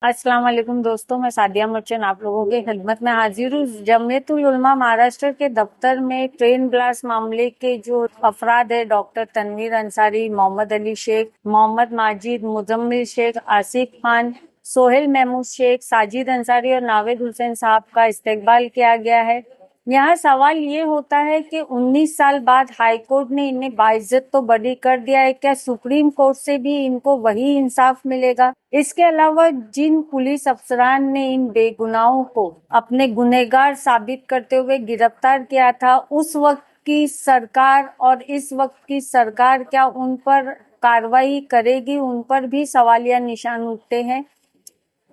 अस्सलाम वालेकुम दोस्तों, मैं सादिया मर्चेंट आप लोगों की खिदमत में हाजिर हूँ। जमीयतुल उलमा महाराष्ट्र के दफ्तर में ट्रेन ब्लास्ट मामले के जो अफराद है, डॉक्टर तनवीर अंसारी, मोहम्मद अली शेख, मोहम्मद माजिद, मुजम्मिल शेख, आसिफ खान, सोहेल महमूद शेख, साजिद अंसारी और नावेद हुसैन साहब का इस्तेकबाल किया गया है। यहाँ सवाल ये होता है कि 19 साल बाद हाई कोर्ट ने इन्हें बाइज्जत तो बरी कर दिया है, क्या सुप्रीम कोर्ट से भी इनको वही इंसाफ मिलेगा? इसके अलावा जिन पुलिस अफसरान ने इन बेगुनाहों को अपने गुनहगार साबित करते हुए गिरफ्तार किया था, उस वक्त की सरकार और इस वक्त की सरकार क्या उन पर कार्रवाई करेगी? उन पर भी सवालिया निशान उठते हैं।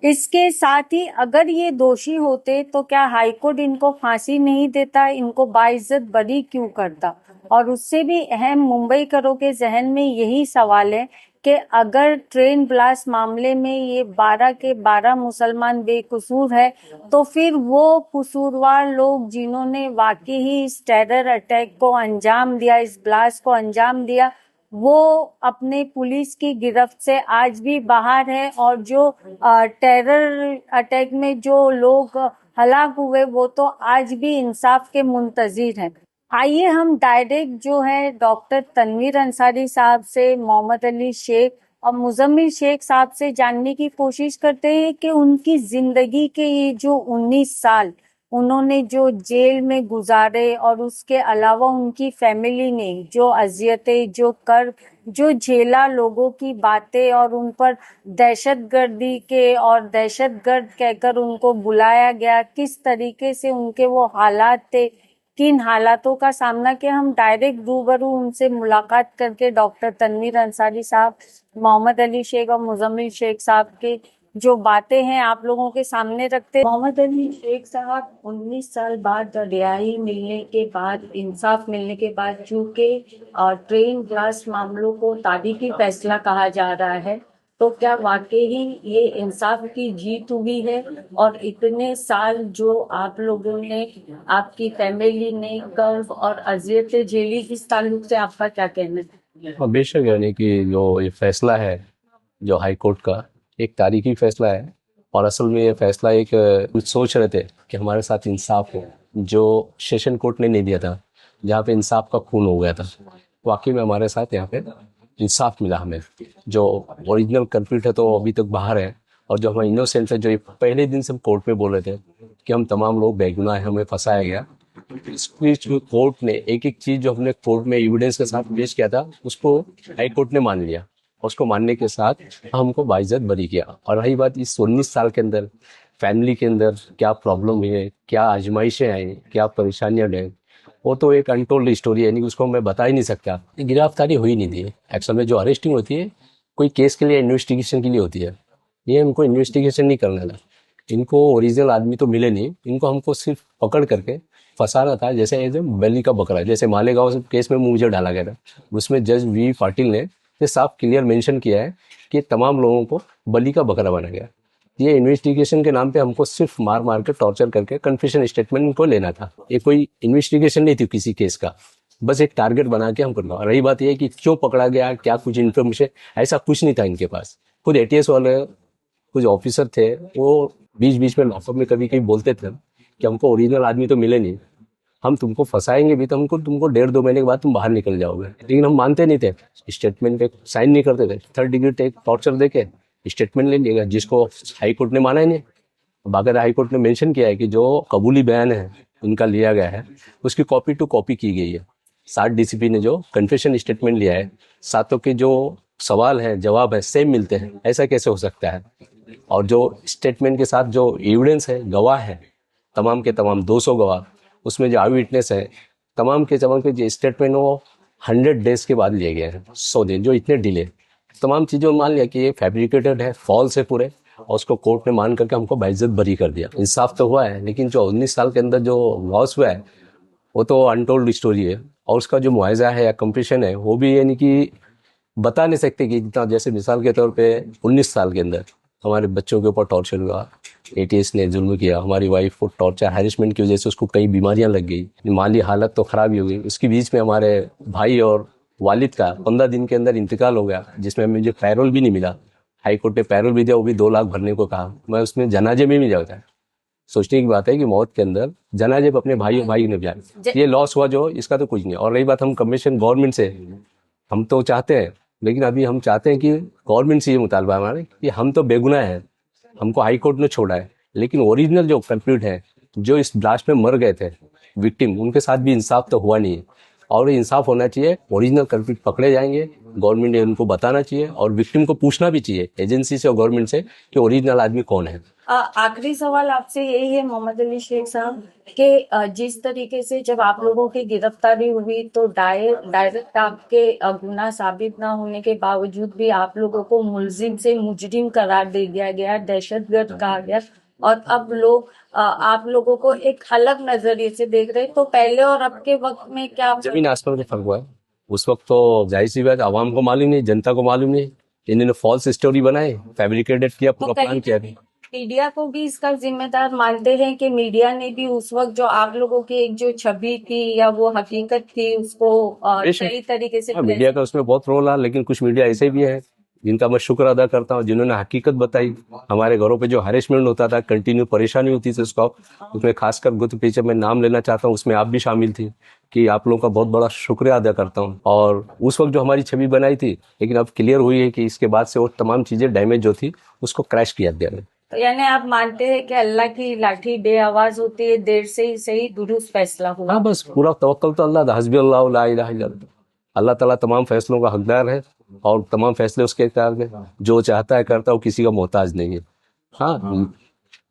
इसके साथ ही अगर ये दोषी होते तो क्या हाईकोर्ट इनको फांसी नहीं देता, इनको बाइज्जत बरी क्यों करता? और उससे भी अहम मुंबई करों के जहन में यही सवाल है कि अगर ट्रेन ब्लास्ट मामले में ये 12 के 12 मुसलमान बेकसूर है, तो फिर वो कसूरवार लोग जिन्होंने वाकई ही इस टेरर अटैक को अंजाम दिया, इस ब्लास्ट को अंजाम दिया, वो अपने पुलिस की गिरफ्त से आज भी बाहर है। और जो टेरर अटैक में जो लोग हलाक हुए, वो तो आज भी इंसाफ के मुंतजिर हैं। आइए हम डायरेक्ट जो है डॉक्टर तनवीर अंसारी साहब से, मोहम्मद अली शेख और मुजम्मिल शेख साहब से जानने की कोशिश करते हैं कि उनकी जिंदगी के ये जो 19 साल उन्होंने जो जेल में गुजारे और उसके अलावा उनकी फैमिली ने जो अजियतें, जो कर्ब, जो झेला, लोगों की बातें और उन पर दहशतगर्दी के और दहशतगर्द कहकर उनको बुलाया गया, किस तरीके से उनके वो हालात थे, किन हालातों का सामना किया, हम डायरेक्ट रूबरू उनसे मुलाकात करके डॉक्टर तनवीर अंसारी साहब, मोहम्मद अली शेख और मुजम्मिल शेख साहब के जो बातें हैं आप लोगों के सामने रखते। मोहम्मद अली शेख साहब, 19 साल बाद रिहाई मिलने के बाद, इंसाफ मिलने के बाद, चूंकि ट्रेन ब्लास्ट मामलों को तारीखी फैसला कहा जा रहा है, तो क्या वाकई ही ये इंसाफ की जीत हुई है? और इतने साल जो आप लोगों ने, आपकी फैमिली ने कर्ब और अजियतें झेली, इस ताल्लुक से आपका क्या कहना है? हाँ, बेशक यानी कि जो ये फैसला है, जो हाई कोर्ट का एक तारीखी फैसला है। और असल में ये फैसला एक कुछ सोच रहे थे कि हमारे साथ इंसाफ हो, जो सेशन कोर्ट ने नहीं दिया था, जहाँ पे इंसाफ का खून हो गया था। वाकई में हमारे साथ यहाँ पे इंसाफ मिला हमें। जो ओरिजिनल कल्प्रिट है तो अभी तक बाहर है, और जो हमारे इनोसेंट है, जो ये पहले दिन से हम कोर्ट में बोल रहे थे कि हम तमाम लोग बेगुनाह हैं, हमें फंसाया गया। इस बीच में कोर्ट ने एक एक चीज जो हमने कोर्ट में एविडेंस के साथ पेश किया था, उसको हाई कोर्ट ने मान लिया। उसको मानने के साथ हमको बाइज्जत बरी किया। और रही बात इस 19 साल के अंदर फैमिली के अंदर क्या प्रॉब्लम हुई है, क्या आजमाइशें आई, क्या परेशानियां गए, वो तो एक अनटोल्ड स्टोरी है, यानी कि उसको मैं बता ही नहीं सकता। गिरफ्तारी हुई नहीं थी। एक्चुअल में जो अरेस्टिंग होती है कोई केस के लिए, इन्वेस्टिगेशन के लिए होती है। ये हमको इन्वेस्टिगेशन नहीं करना था। इनको ओरिजिनल आदमी तो मिले नहीं, इनको हमको सिर्फ पकड़ करके फंसाना था। जैसे ऐसे बलि का बकरा, जैसे मालेगांव केस में मुझे डाला गया था, उसमें जज वी पाटिल ने ये साफ क्लियर मेंशन किया है कि तमाम लोगों को बलि का बकरा बना गया। ये इन्वेस्टिगेशन के नाम पे हमको सिर्फ मार मार के टॉर्चर करके कन्फेशन स्टेटमेंट इनको लेना था। ये कोई इन्वेस्टिगेशन नहीं थी किसी केस का, बस एक टारगेट बना के हम करना। रही बात यह कि क्यों पकड़ा गया, क्या कुछ इन्फॉर्मेशन, ऐसा कुछ नहीं था इनके पास। खुद एटीएस वाले कुछ ऑफिसर थे, वो बीच बीच में लॉकअप में कभी कभी बोलते थे कि हमको ओरिजिनल आदमी तो मिले नहीं, हम तुमको फंसाएंगे भी तो हमको तुमको 1.5-2 महीने के बाद तुम बाहर निकल जाओगे। लेकिन हम मानते नहीं थे, स्टेटमेंट पे साइन नहीं करते थे। थर्ड डिग्री टेक टॉर्चर देके स्टेटमेंट ले लिएगा, जिसको हाई कोर्ट ने माना ही नहीं। बाकायदा हाई कोर्ट ने मेंशन किया है कि जो कबूली बयान है इनका लिया गया है, उसकी कॉपी टू कॉपी की गई है। 7 डीसीपी ने जो कन्फेशन स्टेटमेंट लिया है, सातों के जो सवाल है जवाब है सेम मिलते हैं, ऐसा कैसे हो सकता है? और जो स्टेटमेंट के साथ जो एविडेंस है, गवाह है, तमाम के तमाम 200 गवाह, उसमें जो आई विटनेस है, तमाम के जो स्टेटमेंट वो 100 डेज के बाद लिए गए हैं, 100 दिन, जो इतने डिले। तमाम चीज़ों में मान लिया कि ये फैब्रिकेटेड है, फॉल्स है पूरे, और उसको कोर्ट ने मान करके हमको बाइज्जत बरी कर दिया। इंसाफ तो हुआ है, लेकिन जो 19 साल के अंदर जो लॉस हुआ है वो तो अनटोल्ड स्टोरी है। और उसका जो मुआवजा है या कंपेंसेशन है, वो भी यानी कि बता नहीं सकते कि जितना। जैसे मिसाल के तौर पे 19 साल के अंदर हमारे बच्चों के ऊपर टॉर्चर हुआ, एटीएस ने जुल्म किया, हमारी वाइफ को टॉर्चर हैरेसमेंट की वजह से उसको कई बीमारियां लग गई, माली हालत तो खराब ही हो गई। उसके बीच में हमारे भाई और वालिद का 15 दिन के अंदर इंतकाल हो गया, जिसमें मुझे पैरोल भी नहीं मिला। हाई कोर्ट ने पैरोल भी दिया, वो भी 2 लाख भरने को कहा। मैं उसमें जनाजे में भी जाता। सोचने की बात है कि मौत के अंदर जनाजे पे अपने भाई ने जाए, ये लॉस हुआ जो, इसका तो कुछ नहीं। और रही बात हम कमीशन गवर्नमेंट से, हम तो चाहते हैं, लेकिन अभी हम चाहते हैं कि गवर्नमेंट से ये मुतालबा है हमारे कि हम तो बेगुनाह हैं, हमको हाई कोर्ट ने छोड़ा है, लेकिन ओरिजिनल जो कल्प्रिट है, जो इस ब्लास्ट में मर गए थे विक्टिम, उनके साथ भी इंसाफ तो हुआ नहीं है। और इंसाफ होना चाहिए, ओरिजिनल कल्प्रिट पकड़े जाएंगे, गवर्नमेंट ने उनको बताना चाहिए और विक्टिम को पूछना भी चाहिए एजेंसी से और गवर्नमेंट से कि ओरिजिनल आदमी कौन है। आखिरी सवाल आपसे यही है मोहम्मद अली शेख साहब कि जिस तरीके से जब आप लोगों की गिरफ्तारी हुई तो डायरेक्ट आपके गुनाह साबित ना होने के बावजूद भी आप लोगों को मुलजिम से मुजरिम करार दे दिया गया, दहशतगर्द कहा गया, और अब लोग आप लोगों को एक अलग नजरिए से देख रहे हैं। तो पहले और अब के वक्त में क्या जमीन आसमान का फर्क हुआ है। उस वक्त तो जाहिर सी बात, आवाम को मालूम नहीं, जनता को मालूम नहीं, इन्होंने फॉल्स स्टोरी बनाई, फैब्रिकेटेड किया, पूरा प्लान किया। मीडिया को भी इसका जिम्मेदार मानते हैं कि मीडिया ने भी उस वक्त जो आप लोगों की एक जो छवि थी या वो हकीकत थी उसको सही तरीके से मीडिया का उसमें बहुत रोल है, लेकिन कुछ मीडिया ऐसे भी है जिनका मैं शुक्र अदा करता हूँ, जिन्होंने हकीकत बताई। हमारे घरों पे जो हरेसमेंट होता था, कंटिन्यू परेशानी होती थी उसका, उसमें खासकर गुत पीछे मैं नाम लेना चाहता हूँ, उसमें आप भी शामिल थी, कि आप लोगों का बहुत बड़ा शुक्रिया अदा करता हूँ। और उस वक्त जो हमारी छवि बनाई थी, लेकिन अब क्लियर हुई है कि इसके बाद से वो तमाम चीजें डैमेज जो थी उसको क्रैश किया गया। तो यानी आप मानते हैं कि अल्लाह की लाठी बेआवाज होती है, देर से ही सही दुरुस्त फैसला हुआ। हाँ, बस पूरा तवक्कल तो अल्लाह, हस्बी अल्लाह ला इलाहा इल्लल्लाह। अल्लाह ताला तमाम फैसलों का हकदार है और तमाम फैसले उसके इख्तियार में, जो चाहता है करता है, वो किसी का मोहताज नहीं है। हाँ,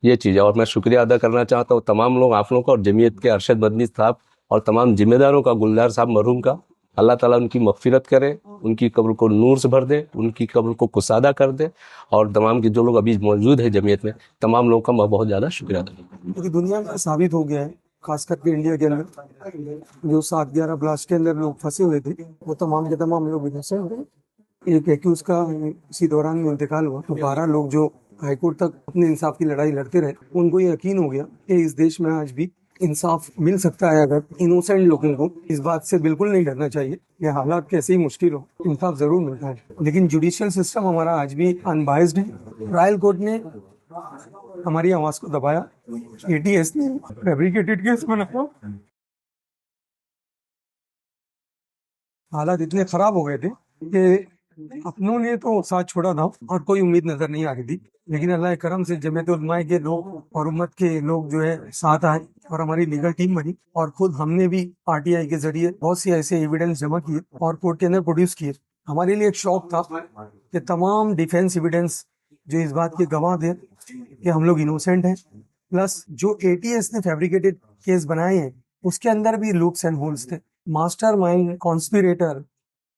ये चीज़ है। और मैं शुक्रिया अदा करना चाहता हूँ तमाम लोग, आप लोगों का, और जमीयत के अरशद मदनी साहब और तमाम जिम्मेदारों का, गुलजार साहब मरहूम का, अल्लाह ताला उनकी मगफिरत करे, उनकी कब्र को नूर से भर दे, उनकी कब्र को कुसादा कर दे। और तमाम के जो लोग अभी मौजूद है जमीयत में, तमाम लोगों का मैं बहुत ज़्यादा शुक्रिया अदा करता हूँ। क्योंकि दुनिया में साबित हो गया है, खास करके इंडिया के अंदर जो 7/11 ब्लास्ट के अंदर लोग फंसे हुए थे, वो तमाम के तमाम लोग फंसे हुए। एक एक्यूज का इसी दौरान में इंतकाल हुआ, तो 12 लोग जो हाईकोर्ट तक अपने इंसाफ की लड़ाई लड़ते रहे, उनको ये यकीन हो गया कि इस देश में आज भी इंसाफ मिल सकता है। अगर इनोसेंट लोगों को इस बात से बिल्कुल नहीं डरना चाहिए, ये हालात कैसे ही मुश्किल हो, इंसाफ जरूर मिलता है। लेकिन जुडिशियल सिस्टम हमारा आज भी अनबाइज्ड है। ट्रायल कोर्ट ने हमारी आवाज को दबाया, एटीएस ने फैब्रिकेटेड केस बनाया, हालात इतने खराब हो गए थे कि अपनों ने तो साथ छोड़ा था और कोई उम्मीद नजर नहीं आ रही थी। लेकिन अल्लाह के करम से जमीयत उलमा के लोग और उम्मत के लोग जो है साथ आए और हमारी लीगल टीम बनी, और खुद हमने भी आरटीआई के जरिए बहुत सी ऐसे एविडेंस जमा किए और कोर्ट के अंदर प्रोड्यूस किए। हमारे लिए एक शौक था कि तमाम डिफेंस एविडेंस जो इस बात के गवाह थे कि हम लोग इनोसेंट हैं, प्लस जो एटीएस ने फैब्रिकेटेड केस बनाए हैं उसके अंदर भी लूप्स एंड होल्स थे। मास्टरमाइंड, कॉन्स्पिरेटर,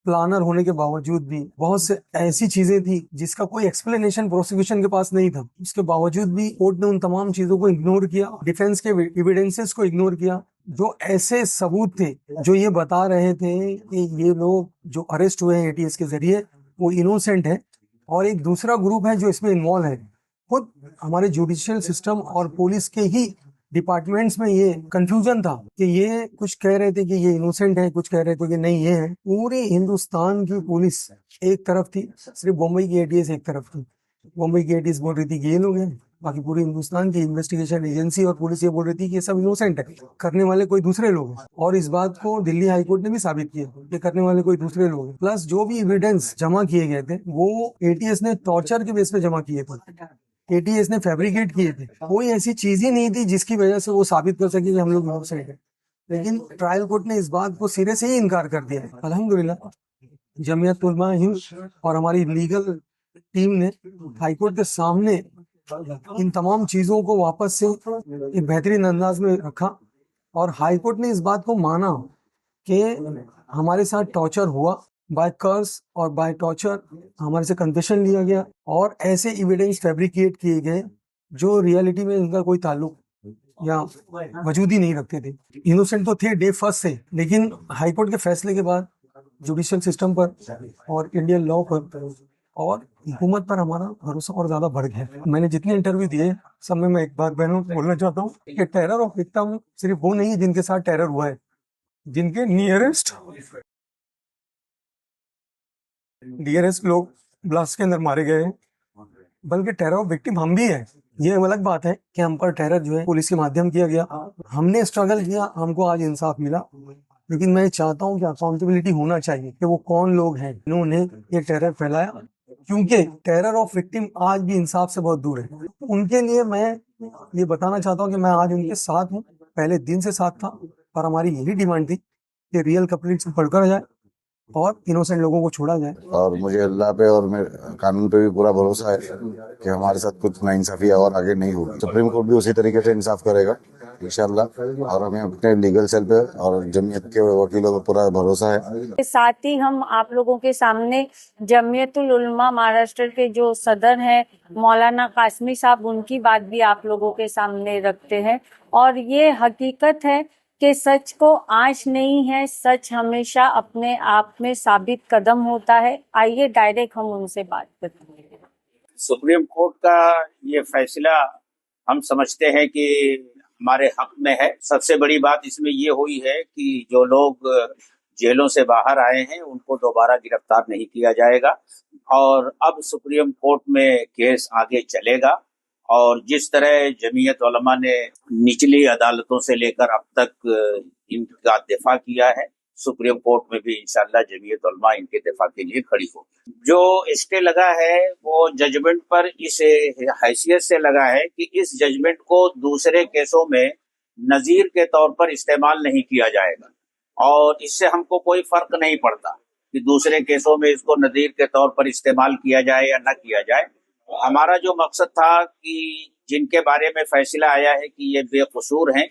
प्लानर होने के बावजूद भी बहुत से ऐसी चीजें थी जिसका कोई एक्सप्लेनेशन प्रोसिक्यूशन के पास नहीं था। उसके बावजूद भी कोर्ट ने उन तमाम चीजों को इग्नोर किया, डिफेंस के एविडेंसेस को इग्नोर किया। जो ऐसे सबूत थे जो ये बता रहे थे कि ये लोग जो अरेस्ट हुए हैं एटीएस के जरिए वो इनोसेंट है, और एक दूसरा ग्रुप है जो इसमें इन्वॉल्व है। खुद हमारे जुडिशियल सिस्टम और पुलिस के ही डिपार्टमेंट्स में ये कंफ्यूजन था कि ये कुछ कह रहे थे कि ये इनोसेंट है, कुछ कह रहे थे कि नहीं ये है। पूरी हिंदुस्तान की पुलिस एक तरफ थी, सिर्फ बम्बई की एटीएस एक तरफ थी। बम्बई की एटीएस बोल रही थी कि ये लोग हैं, बाकी पूरी हिंदुस्तान की इन्वेस्टिगेशन एजेंसी और पुलिस ये बोल रही थी कि ये सब इनोसेंट है, करने वाले कोई दूसरे लोग हैं। और इस बात को दिल्ली हाईकोर्ट ने भी साबित किया कि करने वाले कोई दूसरे लोग हैं। प्लस जो भी एविडेंस जमा किए गए थे वो एटीएस ने टॉर्चर के बेस पे जमा किए थे, एटीएस ने फैब्रिकेट किए थे। कोई ऐसी चीज ही नहीं थी जिसकी वजह से वो साबित कर सके कि हम लोग इनोसेंट है। लेकिन ट्रायल कोर्ट ने इस बात को सिरे से ही इनकार कर दिया है। अल्हम्दुलिल्लाह जमीयत उलमा हिंद और हमारी लीगल टीम ने हाईकोर्ट के सामने इन तमाम चीजों को वापस से एक बेहतरीन अंदाज में रखा, और हाईकोर्ट ने इस बात को माना कि हमारे साथ टॉर्चर हुआ, बाय कर्स और बाय टॉर्चर हमारे से कन्फेशन लिया गया, और ऐसे एविडेंस फैब्रिकेट किए गए जो रियलिटी में इनका कोई ताल्लुक या वजूद ही नहीं रखते थे। इनोसेंट तो थे डे फर्स्ट से, लेकिन हाईकोर्ट के फैसले के बाद जुडिशियल सिस्टम पर और इंडियन लॉ पर और हुकूमत पर हमारा भरोसा और ज्यादा बढ़ गया। मैंने जितने इंटरव्यू दिए सब में मैं एक बात बहनों बोलना चाहता हूँ कि टेरर ऑफ विक्टिम सिर्फ वो नहीं है जिनके साथ टेरर हुआ है, जिनके डियरेस्ट लोग ब्लास्ट के अंदर मारे गए हैं, बल्कि टेरर विक्टिम हम भी हैं। ये अलग बात है कि हम पर टेरर जो है पुलिस के माध्यम किया गया, हमने स्ट्रगल किया, हमको आज इंसाफ मिला। लेकिन मैं चाहता हूँ कि अकाउंटेबिलिटी होना चाहिए कि वो कौन लोग हैं जिन्होंने ये टेरर फैलाया, क्योंकि टेरर ऑफ विक्टिम आज भी इंसाफ से बहुत दूर है। उनके लिए मैं ये बताना चाहता हूँ कि मैं आज उनके साथ हूँ, पहले दिन से साथ था, और हमारी यही डिमांड थी कि रियल कल्प्रिट्स पकड़ा जाए और इनोसेंट लोगों को छोड़ा जाए। और मुझे अल्लाह पे और मेरे कानून पे भी पूरा भरोसा है कि हमारे साथ कुछ नाइंसाफी और आगे नहीं होगी। सुप्रीम कोर्ट भी उसी तरीके से इंसाफ करेगा इंशाल्लाह, और हमें अपने लीगल सेल पे और जमीयत के वकीलों पे पूरा भरोसा है। साथ ही हम आप लोगों के सामने जमीयतुल उलमा महाराष्ट्र के जो सदर हैं मौलाना कासमी साहब, उनकी बात भी आप लोगों के सामने रखते हैं। और ये हकीकत है कि सच को आँच नहीं है, सच हमेशा अपने आप में साबित कदम होता है। आइए डायरेक्ट हम उनसे बात करते हैं। सुप्रीम कोर्ट का ये फैसला हम समझते हैं कि हमारे हक में है। सबसे बड़ी बात इसमें ये हुई है कि जो लोग जेलों से बाहर आए हैं उनको दोबारा गिरफ्तार नहीं किया जाएगा, और अब सुप्रीम कोर्ट में केस आगे चलेगा। और जिस तरह जमीयत उलमा ने निचली अदालतों से लेकर अब तक इनका दिफा किया है, सुप्रीम कोर्ट में भी इंशाल्लाह जमीयत उलमा इनके दिफा के लिए खड़ी होगी। जो स्टे लगा है वो जजमेंट पर इस हैसियत से लगा है कि इस जजमेंट को दूसरे केसों में नजीर के तौर पर इस्तेमाल नहीं किया जाएगा, और इससे हमको कोई फर्क नहीं पड़ता कि दूसरे केसों में इसको नजीर के तौर पर इस्तेमाल किया जाए या न किया जाए। हमारा जो मकसद था कि जिनके बारे में फैसला आया है कि ये बेकसूर हैं,